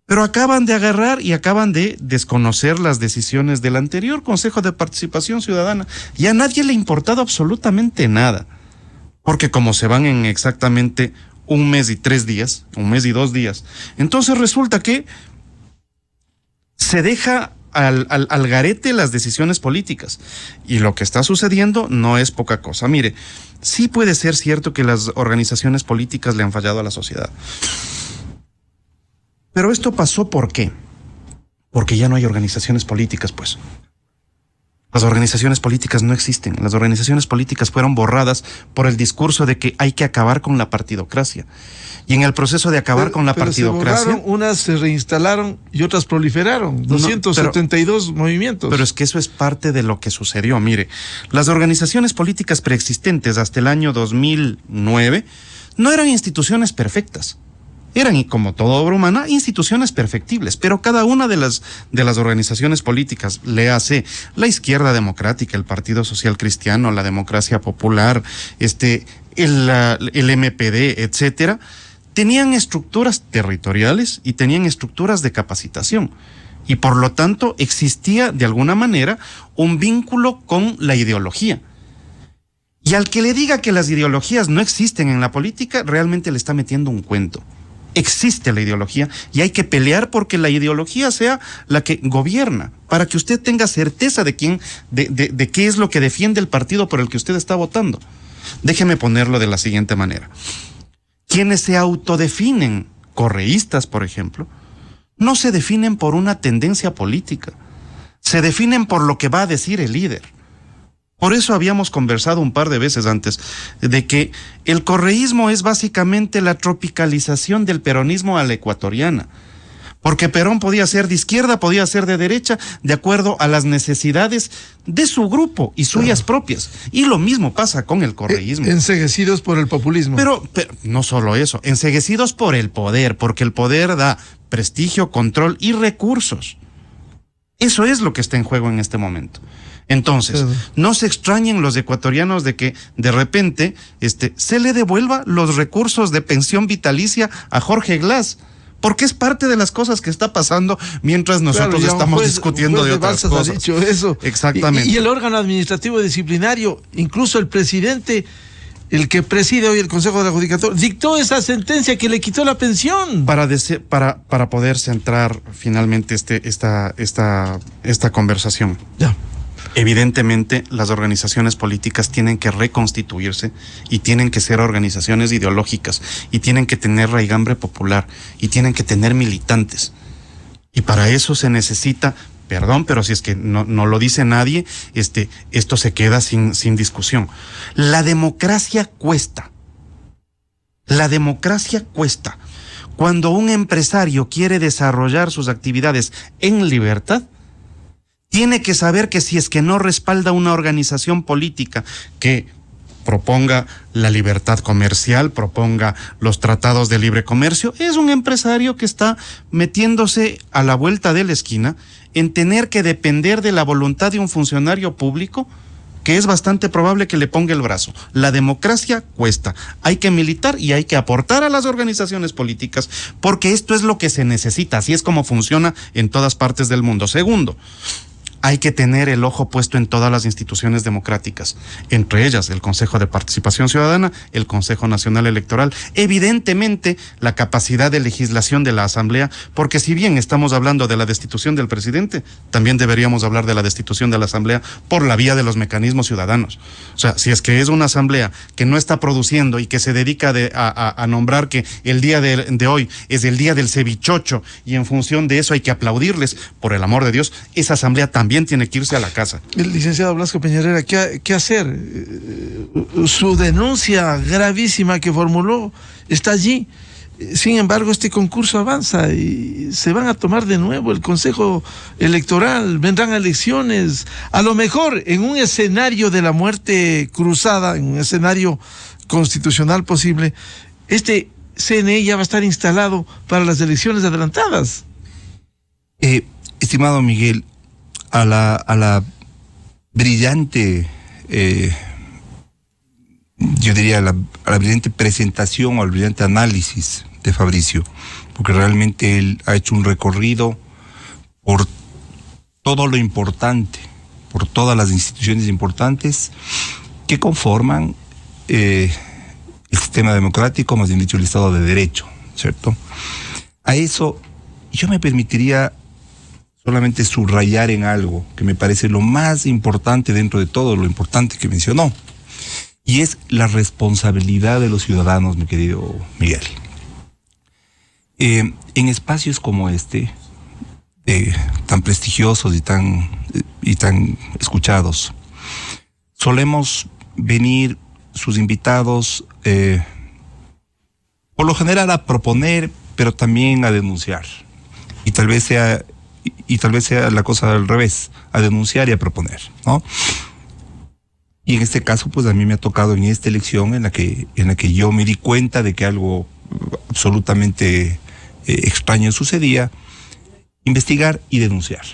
Pero acaban de agarrar y acaban de desconocer las decisiones del anterior Consejo de Participación Ciudadana. Y a nadie le ha importado absolutamente nada. Porque como se van en exactamente 1 mes y 3 días, 1 mes y 2 días, entonces resulta que se deja al garete las decisiones políticas. Y lo que está sucediendo no es poca cosa. Mire, sí puede ser cierto que las organizaciones políticas le han fallado a la sociedad. Pero esto pasó ¿por qué? Porque ya no hay organizaciones políticas, pues. Las organizaciones políticas no existen. Las organizaciones políticas fueron borradas por el discurso de que hay que acabar con la partidocracia. Y en el proceso de acabar con la partidocracia... Se borraron, unas se reinstalaron y otras proliferaron. 272 movimientos. Pero es que eso es parte de lo que sucedió. Mire, las organizaciones políticas preexistentes hasta el año 2009 no eran instituciones perfectas. Eran, como toda obra humana, instituciones perfectibles, pero cada una de las organizaciones políticas, léase la Izquierda Democrática, el Partido Social Cristiano, la Democracia Popular, el MPD, etcétera, tenían estructuras territoriales y tenían estructuras de capacitación. Y por lo tanto existía de alguna manera un vínculo con la ideología. Y al que le diga que las ideologías no existen en la política, realmente le está metiendo un cuento. Existe la ideología y hay que pelear porque la ideología sea la que gobierna, para que usted tenga certeza de qué es lo que defiende el partido por el que usted está votando. Déjeme ponerlo de la siguiente manera. Quienes se autodefinen correístas, por ejemplo, no se definen por una tendencia política, se definen por lo que va a decir el líder. Por eso habíamos conversado un par de veces antes de que el correísmo es básicamente la tropicalización del peronismo a la ecuatoriana. Porque Perón podía ser de izquierda, podía ser de derecha, de acuerdo a las necesidades de su grupo y suyas propias. Y lo mismo pasa con el correísmo. Enceguecidos por el populismo. Pero no solo eso, enceguecidos por el poder, porque el poder da prestigio, control y recursos. Eso es lo que está en juego en este momento. Entonces, no se extrañen los ecuatorianos de que de repente se le devuelva los recursos de pensión vitalicia a Jorge Glass, porque es parte de las cosas que está pasando mientras nosotros estamos discutiendo de otras cosas. Ha dicho eso. Exactamente. Y el órgano administrativo disciplinario, incluso el presidente, el que preside hoy el Consejo de la Judicatura, dictó esa sentencia que le quitó la pensión. Para poder centrar finalmente esta conversación. Ya. Evidentemente, las organizaciones políticas tienen que reconstituirse y tienen que ser organizaciones ideológicas y tienen que tener raigambre popular y tienen que tener militantes. Y para eso se necesita, perdón, pero si es que no lo dice nadie, esto se queda sin discusión. La democracia cuesta. La democracia cuesta. Cuando un empresario quiere desarrollar sus actividades en libertad, tiene que saber que si es que no respalda una organización política que proponga la libertad comercial, proponga los tratados de libre comercio, es un empresario que está metiéndose a la vuelta de la esquina en tener que depender de la voluntad de un funcionario público que es bastante probable que le ponga el brazo. La democracia cuesta. Hay que militar y hay que aportar a las organizaciones políticas porque esto es lo que se necesita. Así es como funciona en todas partes del mundo. Segundo, hay que tener el ojo puesto en todas las instituciones democráticas, entre ellas el Consejo de Participación Ciudadana, el Consejo Nacional Electoral, evidentemente la capacidad de legislación de la Asamblea, porque si bien estamos hablando de la destitución del presidente, también deberíamos hablar de la destitución de la Asamblea por la vía de los mecanismos ciudadanos. O sea, si es que es una Asamblea que no está produciendo y que se dedica a nombrar que el día de hoy es el día del cevichocho y en función de eso hay que aplaudirles, por el amor de Dios, esa Asamblea también tiene que irse a la casa. El licenciado Blasco Peñarera, ¿qué hacer? Su denuncia gravísima que formuló está allí. Sin embargo, este concurso avanza y se van a tomar de nuevo el Consejo Electoral, vendrán elecciones, a lo mejor en un escenario de la muerte cruzada, en un escenario constitucional posible, este CNE ya va a estar instalado para las elecciones adelantadas. estimado Miguel, a la brillante, yo diría, a la brillante presentación o al brillante análisis de Fabricio, porque realmente él ha hecho un recorrido por todo lo importante, por todas las instituciones importantes que conforman el sistema democrático, más bien dicho, el Estado de Derecho, ¿cierto? A eso yo me permitiría solamente subrayar en algo que me parece lo más importante dentro de todo lo importante que mencionó, y es la responsabilidad de los ciudadanos, mi querido Miguel. En espacios como este, tan prestigiosos y tan escuchados, solemos venir sus invitados por lo general a proponer, pero también a denunciar, y tal vez sea la cosa al revés, a denunciar y a proponer, ¿no? Y en este caso, pues a mí me ha tocado en esta elección en la que yo me di cuenta de que algo absolutamente extraño sucedía, investigar y denunciar.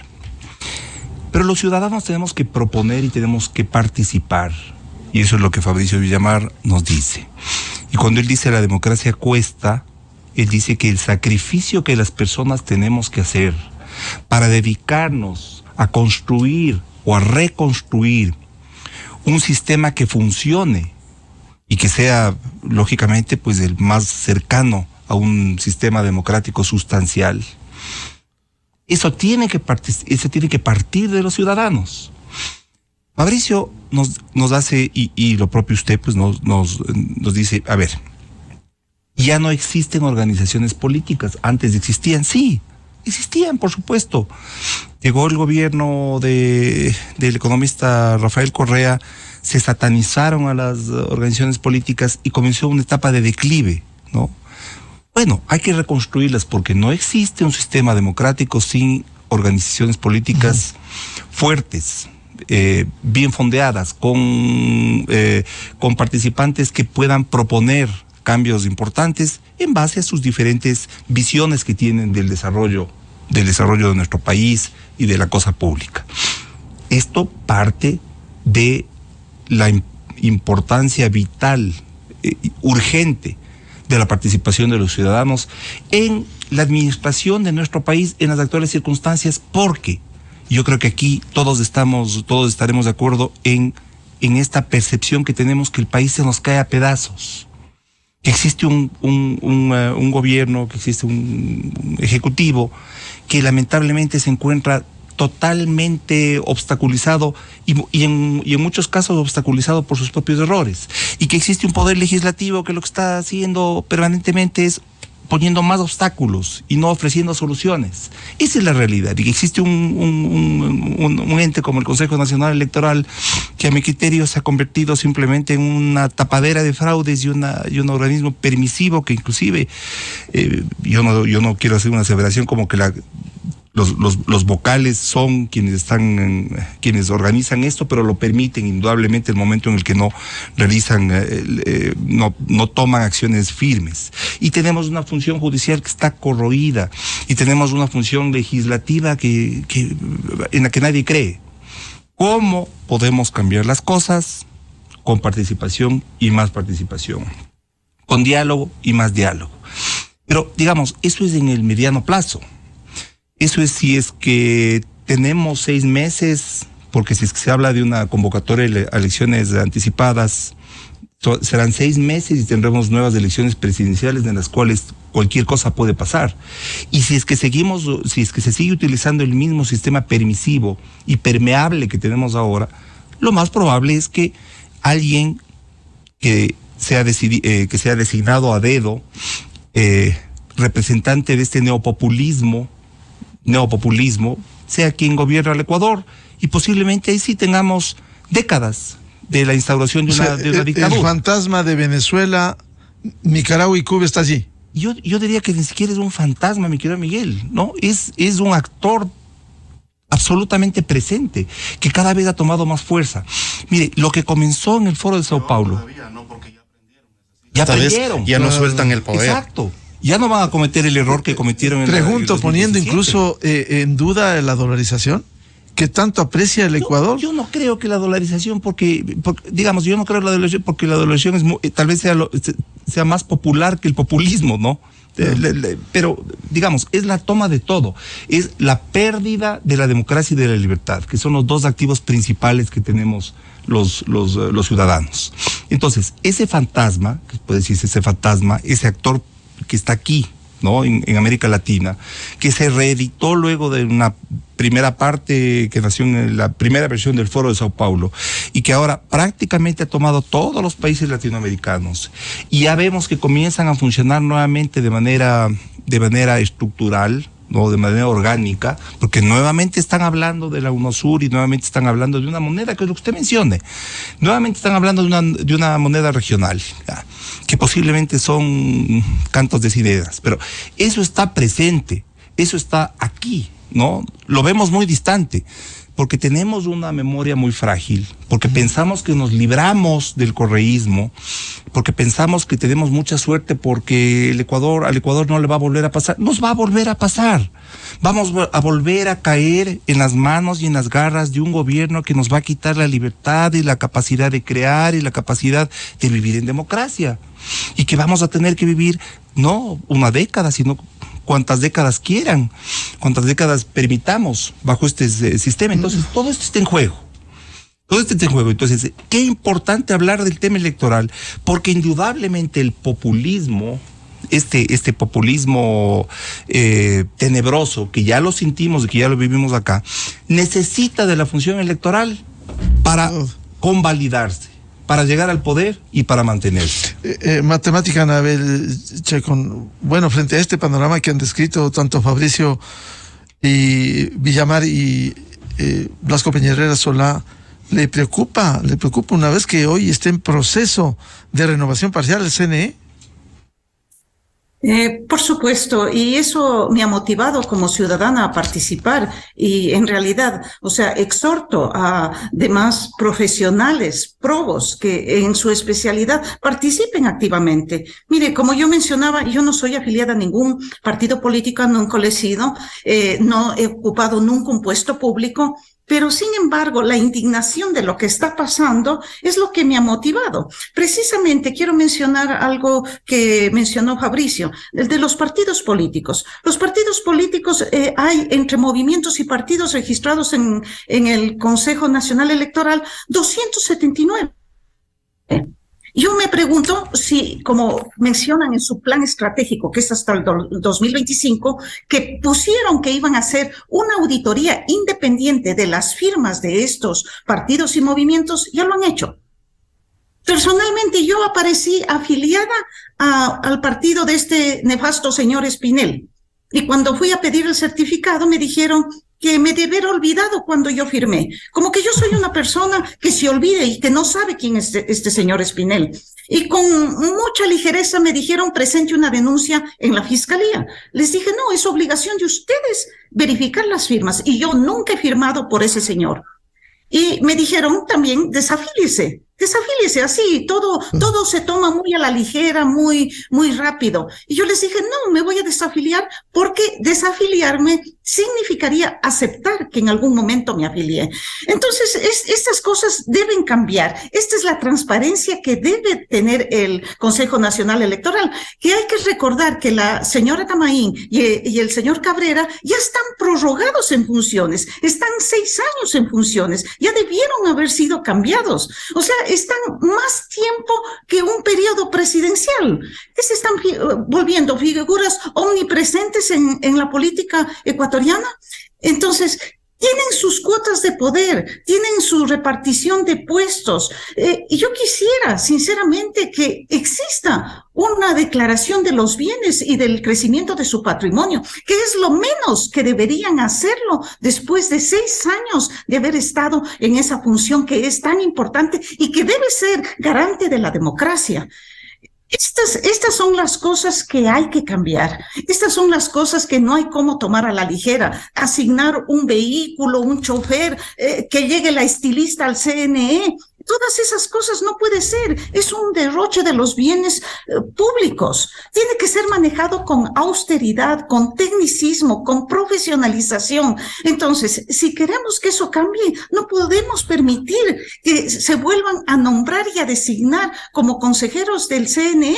Pero los ciudadanos tenemos que proponer y tenemos que participar, y eso es lo que Fabricio Villamar nos dice. Y cuando él dice la democracia cuesta, él dice que el sacrificio que las personas tenemos que hacer para dedicarnos a construir o a reconstruir un sistema que funcione y que sea, lógicamente, pues el más cercano a un sistema democrático sustancial, eso tiene que partir de los ciudadanos. Fabricio nos hace, y lo propio usted pues nos dice, a ver, ya no existen organizaciones políticas. Antes existían, sí, existían, por supuesto. Llegó el gobierno del economista Rafael Correa, se satanizaron a las organizaciones políticas y comenzó una etapa de declive, ¿no? Bueno, hay que reconstruirlas porque no existe un sistema democrático sin organizaciones políticas fuertes, bien fondeadas, con participantes que puedan proponer cambios importantes en base a sus diferentes visiones que tienen del desarrollo de nuestro país y de la cosa pública. Esto parte de la importancia vital, urgente, de la participación de los ciudadanos en la administración de nuestro país en las actuales circunstancias, porque yo creo que aquí todos estaremos de acuerdo en esta percepción que tenemos que el país se nos cae a pedazos, que existe un gobierno, que existe un ejecutivo que lamentablemente se encuentra totalmente obstaculizado y en muchos casos obstaculizado por sus propios errores, y que existe un poder legislativo que lo que está haciendo permanentemente es poniendo más obstáculos y no ofreciendo soluciones. Esa es la realidad, y que existe un ente como el Consejo Nacional Electoral que a mi criterio se ha convertido simplemente en una tapadera de fraudes y un organismo permisivo que inclusive yo no quiero hacer una aseveración como que los vocales son quienes organizan esto, pero lo permiten indudablemente el momento en el que no realizan, no toman acciones firmes. Y tenemos una función judicial que está corroída, y tenemos una función legislativa en la que nadie cree. ¿Cómo podemos cambiar las cosas? Con participación y más participación, con diálogo y más diálogo. Pero digamos, eso es en el mediano plazo. Eso es si es que tenemos 6 meses, porque si es que se habla de una convocatoria a elecciones anticipadas, serán 6 meses y tendremos nuevas elecciones presidenciales en las cuales cualquier cosa puede pasar. Y si es que se sigue utilizando el mismo sistema permisivo y permeable que tenemos ahora, lo más probable es que alguien que sea designado a dedo, representante de este neopopulismo, sea quien gobierna el Ecuador, y posiblemente ahí sí tengamos décadas de la instauración de una dictadura. El fantasma de Venezuela, Nicaragua y Cuba está allí. Yo diría que ni siquiera es un fantasma, mi querido Miguel, ¿no? Es un actor absolutamente presente, que cada vez ha tomado más fuerza. Mire, lo que comenzó en el Foro de Sao Paulo. Ya aprendieron. Ya no sueltan el poder. Exacto. ya no van a cometer el error que cometieron en Pregunto, el poniendo 2017. incluso en duda la dolarización, ¿qué tanto aprecia el Ecuador? Yo no creo que la dolarización, porque digamos, yo no creo en la dolarización porque la dolarización es tal vez sea más popular que el populismo, ¿no? Pero, digamos, es la toma de todo, es la pérdida de la democracia y de la libertad, que son los dos activos principales que tenemos los ciudadanos. Entonces, ese fantasma, que puede decirse ese fantasma, ese actor que está aquí, ¿no? En América Latina, que se reeditó luego de una primera parte que nació en la primera versión del Foro de Sao Paulo y que ahora prácticamente ha tomado todos los países latinoamericanos y ya vemos que comienzan a funcionar nuevamente de manera estructural, ¿no? De manera orgánica, porque nuevamente están hablando de la UNASUR y nuevamente están hablando de una moneda, que es lo que usted mencione, nuevamente están hablando de una moneda regional, ¿ya? Que posiblemente son cantos de sirenas, pero eso está presente, eso está aquí, ¿no? Lo vemos muy distante, porque tenemos una memoria muy frágil, porque pensamos que nos libramos del correísmo, porque pensamos que tenemos mucha suerte porque al Ecuador no le va a volver a pasar. Nos va a volver a pasar. Vamos a volver a caer en las manos y en las garras de un gobierno que nos va a quitar la libertad y la capacidad de crear y la capacidad de vivir en democracia. Y que vamos a tener que vivir no una década, sino cuantas décadas quieran, cuantas décadas permitamos bajo este sistema. Entonces, todo esto está en juego. Todo esto está en juego. Entonces, qué importante hablar del tema electoral, porque indudablemente el populismo, este populismo tenebroso, que ya lo sentimos y que ya lo vivimos acá, necesita de la función electoral para convalidarse, para llegar al poder y para mantenerse. Matemática, Anabel Chacón. Bueno, frente a este panorama que han descrito tanto Fabricio y Villamar y Blasco Peñarera Solá, ¿le preocupa una vez que hoy esté en proceso de renovación parcial el CNE? Por supuesto, y eso me ha motivado como ciudadana a participar y en realidad, o sea, exhorto a demás profesionales, probos, que en su especialidad participen activamente. Mire, como yo mencionaba, yo no soy afiliada a ningún partido político, nunca lo he sido, no he ocupado nunca un puesto público, pero sin embargo, la indignación de lo que está pasando es lo que me ha motivado. Precisamente quiero mencionar algo que mencionó Fabricio, el de los partidos políticos. Los partidos políticos, hay entre movimientos y partidos registrados en el Consejo Nacional Electoral 279. Yo me pregunto si, como mencionan en su plan estratégico, que es hasta el 2025, que pusieron que iban a hacer una auditoría independiente de las firmas de estos partidos y movimientos, ya lo han hecho. Personalmente, yo aparecí afiliada al partido de este nefasto señor Espinel. Y cuando fui a pedir el certificado, me dijeron que me debe haber olvidado cuando yo firmé. Como que yo soy una persona que se olvide y que no sabe quién es este señor Espinel. Y con mucha ligereza me dijeron, presente una denuncia en la fiscalía. Les dije, no, es obligación de ustedes verificar las firmas. Y yo nunca he firmado por ese señor. Y me dijeron también, desafíliese así, todo se toma muy a la ligera, muy rápido. Y yo les dije, no, me voy a desafiliar porque desafiliarme significaría aceptar que en algún momento me afilié. Entonces, estas cosas deben cambiar. Esta es la transparencia que debe tener el Consejo Nacional Electoral, que hay que recordar que la señora Camaín y el señor Cabrera ya están prorrogados en funciones, están 6 años en funciones, ya debieron haber sido cambiados. O sea, están más tiempo que un periodo presidencial. Que se están volviendo figuras omnipresentes en la política ecuatoriana. Entonces, tienen sus cuotas de poder, tienen su repartición de puestos. Y yo quisiera, sinceramente, que exista una declaración de los bienes y del crecimiento de su patrimonio, que es lo menos que deberían hacerlo después de 6 años de haber estado en esa función que es tan importante y que debe ser garante de la democracia. Estas son las cosas que hay que cambiar. Estas son las cosas que no hay cómo tomar a la ligera. Asignar un vehículo, un chofer, que llegue la estilista al CNE. Todas esas cosas no puede ser. Es un derroche de los bienes públicos. Tiene que ser manejado con austeridad, con tecnicismo, con profesionalización. Entonces, si queremos que eso cambie, no podemos permitir que se vuelvan a nombrar y a designar como consejeros del CNE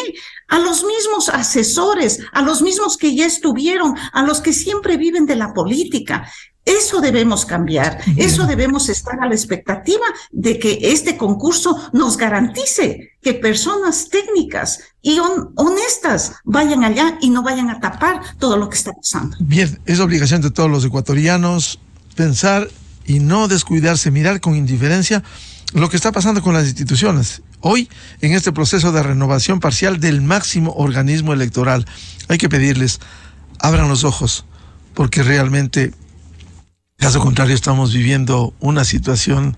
a los mismos asesores, a los mismos que ya estuvieron, a los que siempre viven de la política. Eso debemos cambiar, eso debemos estar a la expectativa de que este concurso nos garantice que personas técnicas y honestas vayan allá y no vayan a tapar todo lo que está pasando. Bien, es obligación de todos los ecuatorianos pensar y no descuidarse, mirar con indiferencia lo que está pasando con las instituciones. Hoy, en este proceso de renovación parcial del máximo organismo electoral, hay que pedirles, abran los ojos, porque realmente, caso contrario, estamos viviendo una situación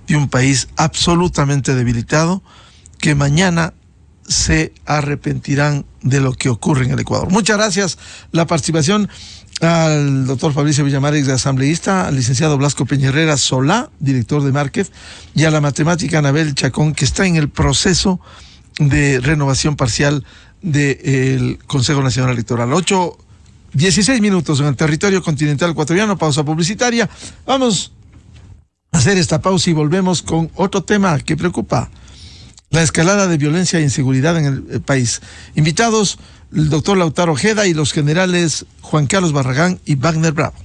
de un país absolutamente debilitado, que mañana se arrepentirán de lo que ocurre en el Ecuador. Muchas gracias la participación al doctor Fabricio Villamares, asambleísta, al licenciado Blasco Peñerrera Solá, director de Márquez, y a la matemática Anabel Chacón, que está en el proceso de renovación parcial del Consejo Nacional Electoral. 8:16 minutos en el territorio continental ecuatoriano, pausa publicitaria. Vamos a hacer esta pausa y volvemos con otro tema que preocupa: la escalada de violencia e inseguridad en el país. Invitados, el doctor Lautaro Ojeda y los generales Juan Carlos Barragán y Wagner Bravo.